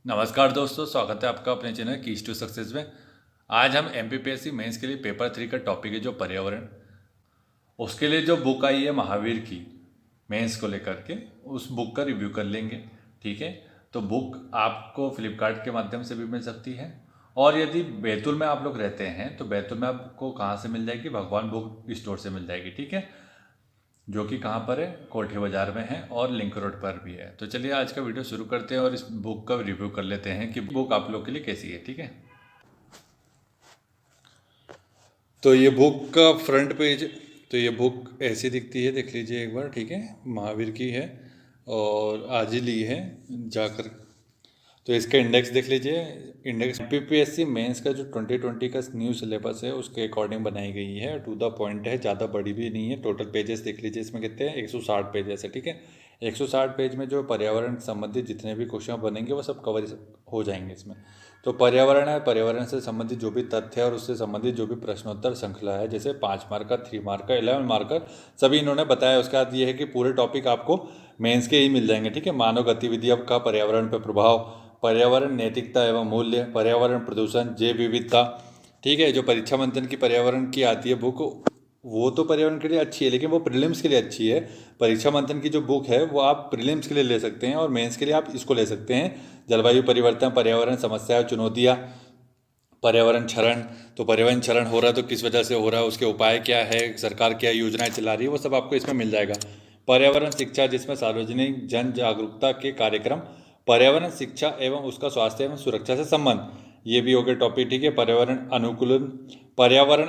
नमस्कार दोस्तों, स्वागत है आपका अपने चैनल कीज टू सक्सेस में। आज हम एमपीपीएससी मेंस के लिए पेपर 3 का टॉपिक है जो पर्यावरण, उसके लिए जो बुक आई है महावीर की मेंस को लेकर के, उस बुक का रिव्यू कर लेंगे। ठीक है, तो बुक आपको फ्लिपकार्ट के माध्यम से भी मिल सकती है, और यदि बैतूल में आप लोग रहते हैं तो बैतूल में आपको कहाँ से मिल जाएगी? भगवान बुक स्टोर से मिल जाएगी। ठीक है, जो कि कहाँ पर है? कोठी बाजार में है और लिंक रोड पर भी है। तो चलिए आज का वीडियो शुरू करते हैं और इस बुक का रिव्यू कर लेते हैं कि बुक आप लोग के लिए कैसी है। ठीक है, तो ये बुक का फ्रंट पेज, तो ये बुक ऐसी दिखती है, देख लीजिए एक बार। ठीक है, महावीर की है और आज ही ली है जाकर। तो इसका इंडेक्स देख लीजिए। इंडेक्स पीपीएससी मेंस का जो 2020 का न्यू सिलेबस है उसके अकॉर्डिंग बनाई गई है, टू द पॉइंट है, ज़्यादा बड़ी भी नहीं है। टोटल पेजेस देख लीजिए, इसमें कितने हैं? 160 पेजेस है। ठीक है, 160 पेज में जो पर्यावरण संबंधित जितने भी क्वेश्चन बनेंगे वो सब कवर हो जाएंगे इसमें। तो पर्यावरण है, पर्यावरण से संबंधित जो भी तथ्य है और उससे संबंधित जो भी प्रश्नोत्तर श्रृंखला है, जैसे 5 मार्क का, 3 मार्क का, 11 मार्क का, सभी इन्होंने बताया। उसके बाद ये है कि पूरे टॉपिक आपको मेंस के ही मिल जाएंगे। ठीक है, मानव गतिविधियों का पर्यावरण पर प्रभाव, पर्यावरण नैतिकता एवं मूल्य, पर्यावरण प्रदूषण, जैव विविधता। ठीक है, जो परीक्षा मंथन की पर्यावरण की आती है बुक, वो तो पर्यावरण के लिए अच्छी है, लेकिन वो प्रीलिम्स के लिए अच्छी है। परीक्षा मंथन की जो बुक है वो आप प्रीलिम्स के लिए ले सकते हैं और मेंस के लिए आप इसको ले सकते हैं। जलवायु परिवर्तन, पर्यावरण समस्या, चुनौतियाँ, पर्यावरण क्षरण। तो पर्यावरण क्षरण हो रहा है तो किस वजह से हो रहा है, उसके उपाय क्या है, सरकार क्या योजनाएं चला रही है, वो सब आपको इसमें मिल जाएगा। पर्यावरण शिक्षा, जिसमें सार्वजनिक जन जागरूकता के कार्यक्रम, पर्यावरण शिक्षा एवं उसका स्वास्थ्य एवं सुरक्षा से संबंध, ये भी हो गया टॉपिक। ठीक है, पर्यावरण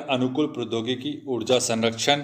अनुकूल प्रौद्योगिकी, ऊर्जा संरक्षण।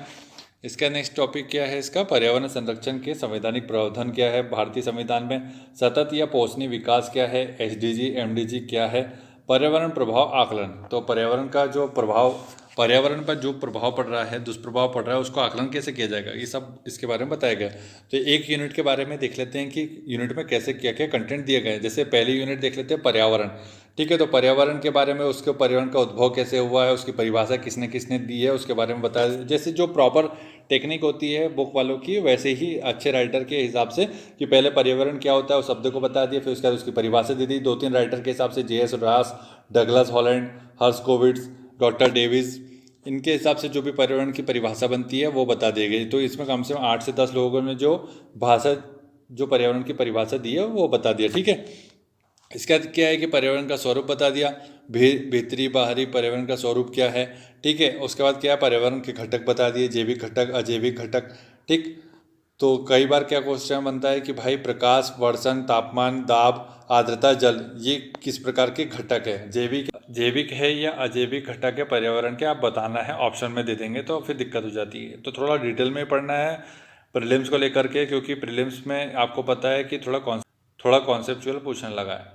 इसका नेक्स्ट टॉपिक क्या है? इसका पर्यावरण संरक्षण के संवैधानिक प्रावधान क्या है भारतीय संविधान में, सतत या पोषणीय विकास क्या है, एसडीजी एमडीजी क्या है, पर्यावरण प्रभाव आकलन। तो पर्यावरण का जो प्रभाव, पर्यावरण पर जो प्रभाव पड़ रहा है, दुष्प्रभाव पड़ रहा है, उसको आकलन कैसे किया जाएगा, ये सब इसके बारे में बताया गया। तो एक यूनिट के बारे में देख लेते हैं कि यूनिट में कैसे क्या क्या कंटेंट दिए गए हैं। जैसे पहली यूनिट देख लेते हैं पर्यावरण। ठीक है, तो पर्यावरण के बारे में, उसके पर्यावरण का उद्भव कैसे हुआ है, उसकी परिभाषा किसने किसने दी है, उसके बारे में बताया। जैसे जो प्रॉपर टेक्निक होती है बुक वालों की, वैसे ही अच्छे राइटर के हिसाब से कि पहले पर्यावरण क्या होता है उस शब्द को बता दिया, फिर उसके बाद उसकी परिभाषा दे दी। 2-3 राइटर के हिसाब से J S. Ross, Douglas Holland, Herskovits, doctor Davis, इनके हिसाब से जो भी पर्यावरण की परिभाषा बनती है वो बता दी गई। तो इसमें कम से कम 8 से 10 लोगों ने जो भाषा, जो पर्यावरण की परिभाषा दी है वो बता दिया। ठीक है, इसका क्या है कि पर्यावरण का स्वरूप बता दिया, भीतरी बाहरी पर्यावरण का स्वरूप क्या है। ठीक है, उसके बाद क्या है, पर्यावरण के घटक बता दिए, जैविक घटक, अजैविक घटक। ठीक, तो कई बार क्या क्वेश्चन बनता है कि भाई प्रकाश, वर्षण, तापमान, दाब, आर्द्रता, जल, ये किस प्रकार के घटक है, जैविक जैविक है या अजैविक घटक है पर्यावरण के, आप बताना है, ऑप्शन में दे देंगे तो फिर दिक्कत हो जाती है। तो थोड़ा डिटेल में पढ़ना है प्रीलिम्स को लेकर के, क्योंकि प्रीलिम्स में आपको पता है कि थोड़ा कॉन्सेप्चुअल पूछने लगा है।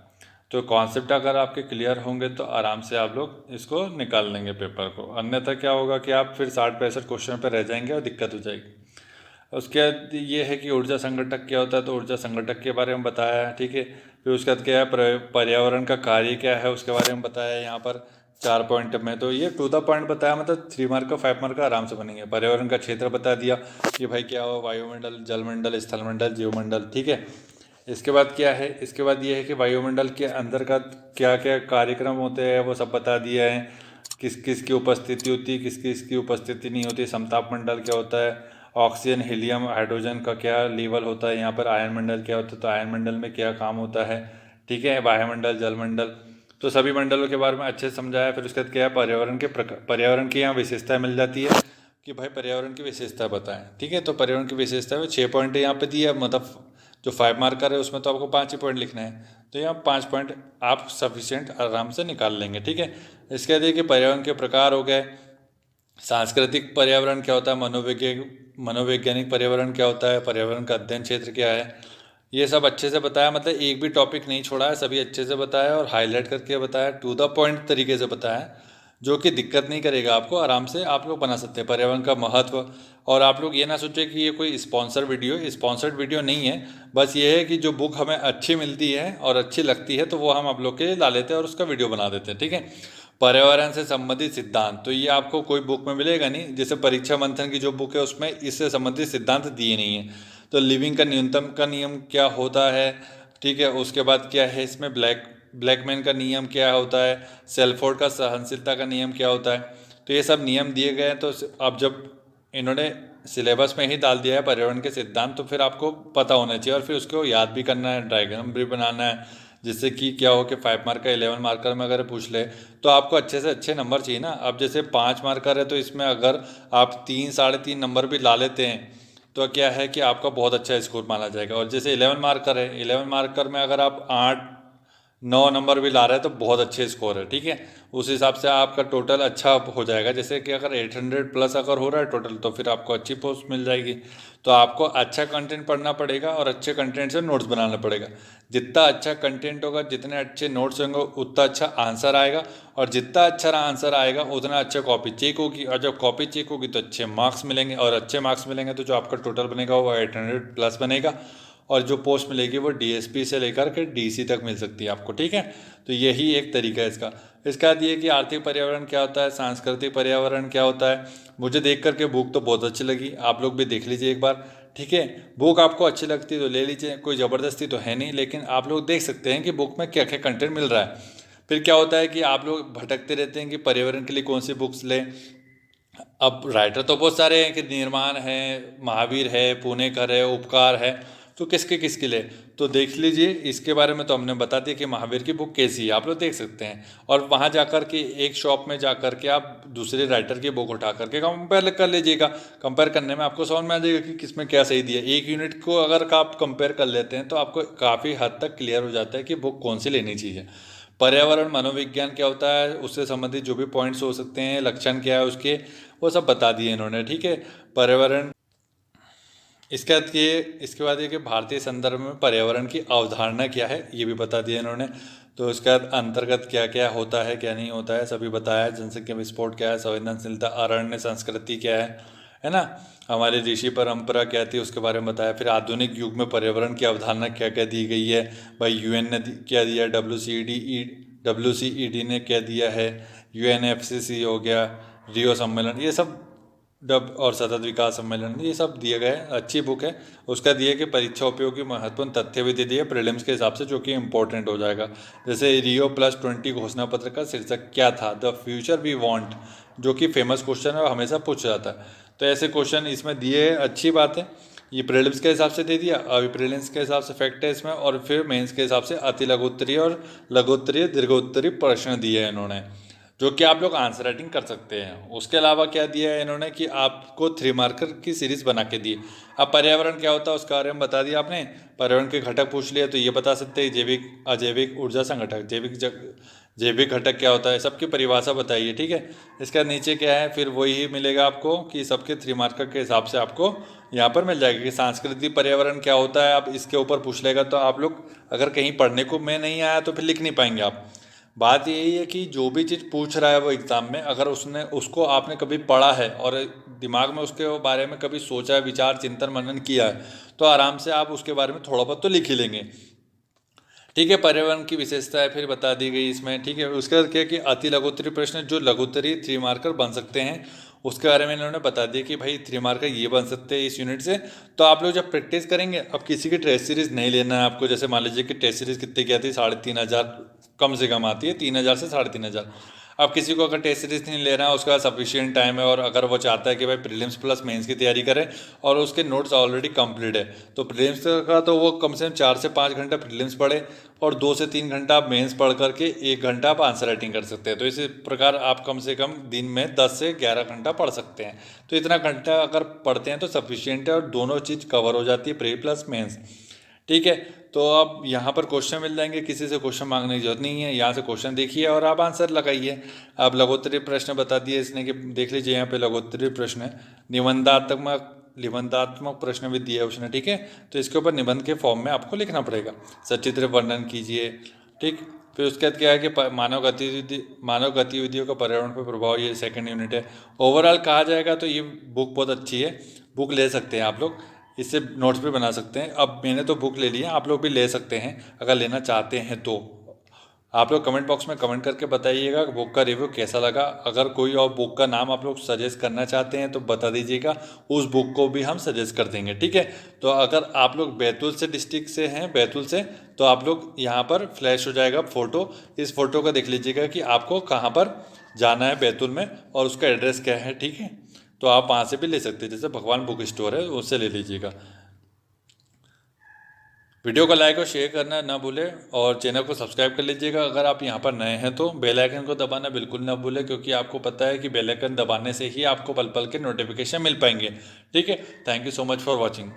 तो कॉन्सेप्ट अगर आपके क्लियर होंगे तो आराम से आप लोग इसको निकाल लेंगे पेपर को, अन्यथा क्या होगा कि आप फिर 60-65 क्वेश्चन पर रह जाएंगे और दिक्कत हो जाएगी। उसके बाद ये है कि ऊर्जा संगठक क्या होता है, तो ऊर्जा संगठक के बारे में बताया है। ठीक है, फिर उसके बाद क्या है, पर्यावरण का कार्य क्या है उसके बारे में बताया है यहाँ पर 4 पॉइंट में। तो ये टू द पॉइंट बताया, मतलब 3 मार्क का, 5 मार्क का आराम से बनेंगे। पर्यावरण का क्षेत्र बता दिया कि भाई क्या हो, वायुमंडल, जलमंडल, स्थलमंडल, जीवमंडल। ठीक है, इसके बाद क्या है, इसके बाद ये है कि वायुमंडल के अंदर का क्या क्या कार्यक्रम होते हैं वो सब बता दिया है, किस किस की उपस्थिति होती है, किस किस की उपस्थिति नहीं होती, समताप मंडल क्या होता है, ऑक्सीजन, हीलियम, हाइड्रोजन का क्या लेवल होता है, यहाँ पर आयन मंडल क्या होता है, तो आयन मंडल में क्या काम होता है। ठीक है, वायुमंडल, जलमंडल, तो सभी मंडलों के बारे में अच्छे से समझाया। फिर उसके बाद क्या है, पर्यावरण की यहाँ विशेषताएं मिल जाती है कि भाई पर्यावरण की विशेषता बताएं। ठीक है, तो पर्यावरण की विशेषता में 6 पॉइंट यहाँ पे दिया, मतलब जो 5 मार्कर है उसमें तो आपको 5 ही पॉइंट लिखना है, तो यहाँ 5 पॉइंट आप सफिशिएंट आराम से निकाल लेंगे। ठीक है, इसके बाद देखिए पर्यावरण के प्रकार हो गए, सांस्कृतिक पर्यावरण क्या होता है, मनोवैज्ञानिक पर्यावरण क्या होता है, पर्यावरण का अध्ययन क्षेत्र क्या है, ये सब अच्छे से बताया। मतलब एक भी टॉपिक नहीं छोड़ा है, सभी अच्छे से बताया और हाईलाइट करके बताया, टू द पॉइंट तरीके से बताया, जो कि दिक्कत नहीं करेगा आपको, आराम से आप लोग बना सकते हैं। पर्यावरण का महत्व, और आप लोग ये ना सोचें कि ये कोई स्पॉन्सर्ड वीडियो नहीं है, बस ये है कि जो बुक हमें अच्छी मिलती है और अच्छी लगती है तो वो हम आप लोग के लिए ला लेते हैं और उसका वीडियो बना देते हैं। ठीक है, पर्यावरण से संबंधित सिद्धांत, तो ये आपको कोई बुक में मिलेगा नहीं। जैसे परीक्षा मंथन की जो बुक है उसमें इससे संबंधित सिद्धांत दिए नहीं है। तो लिविंग का न्यूनतम का नियम क्या होता है, ठीक है। उसके बाद क्या है इसमें, ब्लैकमैन का नियम क्या होता है, सेल्फोर्ड का सहनशीलता का नियम क्या होता है। तो ये सब नियम दिए गए हैं। तो अब जब इन्होंने सिलेबस में ही डाल दिया है पर्यावरण के सिद्धांत, तो फिर आपको पता होना चाहिए और फिर उसको याद भी करना है, डायग्राम भी बनाना है, जिससे कि क्या हो कि 5 मार्क का 11 मार्कर में अगर पूछ ले तो आपको अच्छे से अच्छे नंबर चाहिए ना। अब जैसे 5 मार्कर है तो इसमें अगर आप 3 3.5 नंबर भी ला लेते हैं तो क्या है कि आपका बहुत अच्छा स्कोर माना जाएगा। और जैसे 11 मार्कर है, 11 मार्कर में अगर आप 8 9 नंबर भी ला रहे हैं तो बहुत अच्छे स्कोर है, ठीक है। उस हिसाब से आपका टोटल अच्छा हो जाएगा। जैसे कि अगर 800 प्लस अगर हो रहा है टोटल तो फिर आपको अच्छी पोस्ट मिल जाएगी। तो आपको अच्छा कंटेंट पढ़ना पड़ेगा और अच्छे कंटेंट से नोट्स बनाना पड़ेगा। जितना अच्छा कंटेंट होगा, जितने अच्छे नोट्स होंगे, उतना अच्छा आंसर आएगा। और जितना अच्छा आंसर आएगा उतना अच्छा कॉपी चेक होगी, और जब कॉपी चेक होगी तो अच्छे मार्क्स मिलेंगे, और अच्छे मार्क्स मिलेंगे तो जो आपका टोटल बनेगा वो 800 प्लस बनेगा। और जो पोस्ट मिलेगी वो डीएसपी से लेकर के डीसी तक मिल सकती है आपको, ठीक है। तो यही एक तरीका है इसका। इसके बाद ये कि आर्थिक पर्यावरण क्या होता है, सांस्कृतिक पर्यावरण क्या होता है। मुझे देख करके बुक तो बहुत अच्छी लगी, आप लोग भी देख लीजिए एक बार, ठीक है। बुक आपको अच्छी लगती है तो ले लीजिए, कोई ज़बरदस्ती तो है नहीं, लेकिन आप लोग देख सकते हैं कि बुक में क्या क्या कंटेंट मिल रहा है। फिर क्या होता है कि आप लोग भटकते रहते हैं कि पर्यावरण के लिए कौन सी बुक्स लें। अब राइटर तो बहुत सारे हैं कि निर्माण है, महावीर है, पुणेकर है, उपकार है, तो किसके किसके लिए। तो देख लीजिए, इसके बारे में तो हमने बता दिया कि महावीर की बुक कैसी है, आप लोग देख सकते हैं। और वहाँ जाकर के एक शॉप में जाकर के आप दूसरे राइटर की बुक उठा करके कंपेयर कर लीजिएगा। कंपेयर करने में आपको समझ में आ जाएगा कि किसमें क्या सही दिया। एक यूनिट को अगर आप कंपेयर कर लेते हैं तो आपको काफ़ी हद तक क्लियर हो जाता है कि बुक कौन सी लेनी चाहिए। पर्यावरण मनोविज्ञान क्या होता है, उससे संबंधित जो भी पॉइंट्स हो सकते हैं, लक्षण क्या है उसके, वो सब बता दिए इन्होंने, ठीक है। पर्यावरण, इसके बाद ये कि भारतीय संदर्भ में पर्यावरण की अवधारणा क्या है ये भी बता दिया इन्होंने। तो इसके बाद अंतर्गत क्या क्या होता है क्या नहीं होता है सभी बताया है। जनसंख्या विस्फोट क्या है, संवेदनशीलता, अरण्य संस्कृति क्या है ना। हमारी ऋषि परंपरा क्या थी उसके बारे में बताया। फिर आधुनिक युग में पर्यावरण की अवधारणा क्या क्या दी गई है, भाई यूएन ने क्या दिया, WCED ने क्या दिया है, UNFCCC हो गया, रियो सम्मेलन, ये सब डब और सतत विकास सम्मेलन, ये सब दिए गए, अच्छी बुक है। उसका दिए कि परीक्षा उपयोगी महत्वपूर्ण तथ्य भी दे दिए प्रीलिम्स के हिसाब से, जो कि इंपॉर्टेंट हो जाएगा। जैसे Rio+20 घोषणा पत्र का शीर्षक क्या था, द फ्यूचर वी वांट, जो कि फेमस क्वेश्चन है और हमेशा पूछा जाता है। तो ऐसे क्वेश्चन इसमें दिए, अच्छी बात है। ये प्रीलिम्स के हिसाब से दे दिया, अभी प्रीलिम्स के हिसाब से फैक्ट है इसमें, और फिर मेंस के हिसाब से अति लघुत्तरीय और लघुत्तरीय दीर्घोत्तरीय प्रश्न दिए हैं इन्होंने, जो कि आप लोग आंसर राइटिंग कर सकते हैं। उसके अलावा क्या दिया है इन्होंने कि आपको 3 मार्कर की सीरीज बना के दी। अब पर्यावरण क्या होता है उसके बारे में बता दिया आपने। पर्यावरण के घटक पूछ लिया तो ये बता सकते हैं, जैविक अजैविक ऊर्जा संगठक, जैविक घटक क्या होता है, सबकी परिभाषा बताइए, ठीक है। इसका नीचे क्या है, फिर वही मिलेगा आपको कि सबके 3 मार्कर के हिसाब से आपको यहाँ पर मिल जाएगा कि सांस्कृतिक पर्यावरण क्या होता है। अब इसके ऊपर पूछ लेगा तो आप लोग अगर कहीं पढ़ने को में नहीं आया तो फिर लिख नहीं पाएंगे आप। बात यही है कि जो भी चीज़ पूछ रहा है वो एग्ज़ाम में, अगर उसको आपने कभी पढ़ा है और दिमाग में उसके बारे में कभी सोचा है, विचार चिंतन मनन किया है, तो आराम से आप उसके बारे में थोड़ा बहुत तो लिख ही लेंगे, ठीक है। पर्यावरण की विशेषताएं फिर बता दी गई इसमें, ठीक है। उसके बाद क्या कि अति लघुत्तरीय प्रश्न जो लघुत्तरीय 3 मार्कर बन सकते हैं उसके बारे में इन्होंने बता दिया कि भाई 3 मार्कर ये बन सकते हैं इस यूनिट से। तो आप लोग जब प्रैक्टिस करेंगे, अब किसी की टेस्ट सीरीज नहीं लेना है आपको। जैसे मान लीजिए कि टेस्ट सीरीज कितने की आती है, 3,500 कम से कम आती है, 3,000 से 3,500। अब किसी को अगर टेस्ट सीरीज नहीं लेना है, उसका सफिशिएंट टाइम है, और अगर वो चाहता है कि भाई प्रीलिम्स प्लस मेंस की तैयारी करें और उसके नोट्स ऑलरेडी कंप्लीट है, तो प्रीलिम्स का तो वो कम से कम 4 से 5 घंटा प्रीलिम्स पढ़े और 2 से 3 घंटा आप मेंस पढ़ करके 1 घंटा आप आंसर राइटिंग कर सकते हैं। तो इसी प्रकार आप कम से कम दिन में 10 से 11 घंटा पढ़ सकते हैं। तो इतना घंटा अगर पढ़ते हैं तो सफिशिएंट है और दोनों चीज़ कवर हो जाती है, प्री प्लस मेंस, ठीक है। तो अब यहाँ पर क्वेश्चन मिल जाएंगे, किसी से क्वेश्चन मांगने की जरूरत नहीं है, यहाँ से क्वेश्चन देखिए और आप आंसर लगाइए। अब लघुत्तरीय प्रश्न बता दिए इसने कि देख लीजिए यहाँ पे लघुत्तरीय प्रश्न है, निबंधात्मक प्रश्न भी दिया है उसने, ठीक है। तो इसके ऊपर निबंध के फॉर्म में आपको लिखना पड़ेगा, सचित्र वर्णन कीजिए, ठीक। फिर उसके बाद क्या है कि मानव गतिविधियों का पर्यावरण पर प्रभाव, ये सेकंड यूनिट है। ओवरऑल कहा जाएगा तो ये बुक बहुत अच्छी है, बुक ले सकते हैं आप लोग, इससे नोट्स भी बना सकते हैं। अब मैंने तो बुक ले ली है, आप लोग भी ले सकते हैं अगर लेना चाहते हैं तो, आप लोग कमेंट बॉक्स में कमेंट करके बताइएगा बुक का रिव्यू कैसा लगा। अगर कोई और बुक का नाम आप लोग सजेस्ट करना चाहते हैं तो बता दीजिएगा, उस बुक को भी हम सजेस्ट कर देंगे, ठीक है। तो अगर आप लोग बैतूल से डिस्ट्रिक्ट से हैं, बैतूल से, तो आप लोग यहाँ पर फ्लैश हो जाएगा फ़ोटो, इस फ़ोटो को देख लीजिएगा कि आपको कहाँ पर जाना है बैतूल में और उसका एड्रेस क्या है, ठीक है। तो आप वहाँ से भी ले सकते हैं, जैसे भगवान बुक स्टोर है उससे ले लीजिएगा। वीडियो को लाइक और शेयर करना ना भूलें और चैनल को सब्सक्राइब कर लीजिएगा। अगर आप यहाँ पर नए हैं तो बेल आइकन को दबाना बिल्कुल ना भूलें, क्योंकि आपको पता है कि बेल आइकन दबाने से ही आपको पल पल के नोटिफिकेशन मिल पाएंगे, ठीक है। Thank you so much for watching.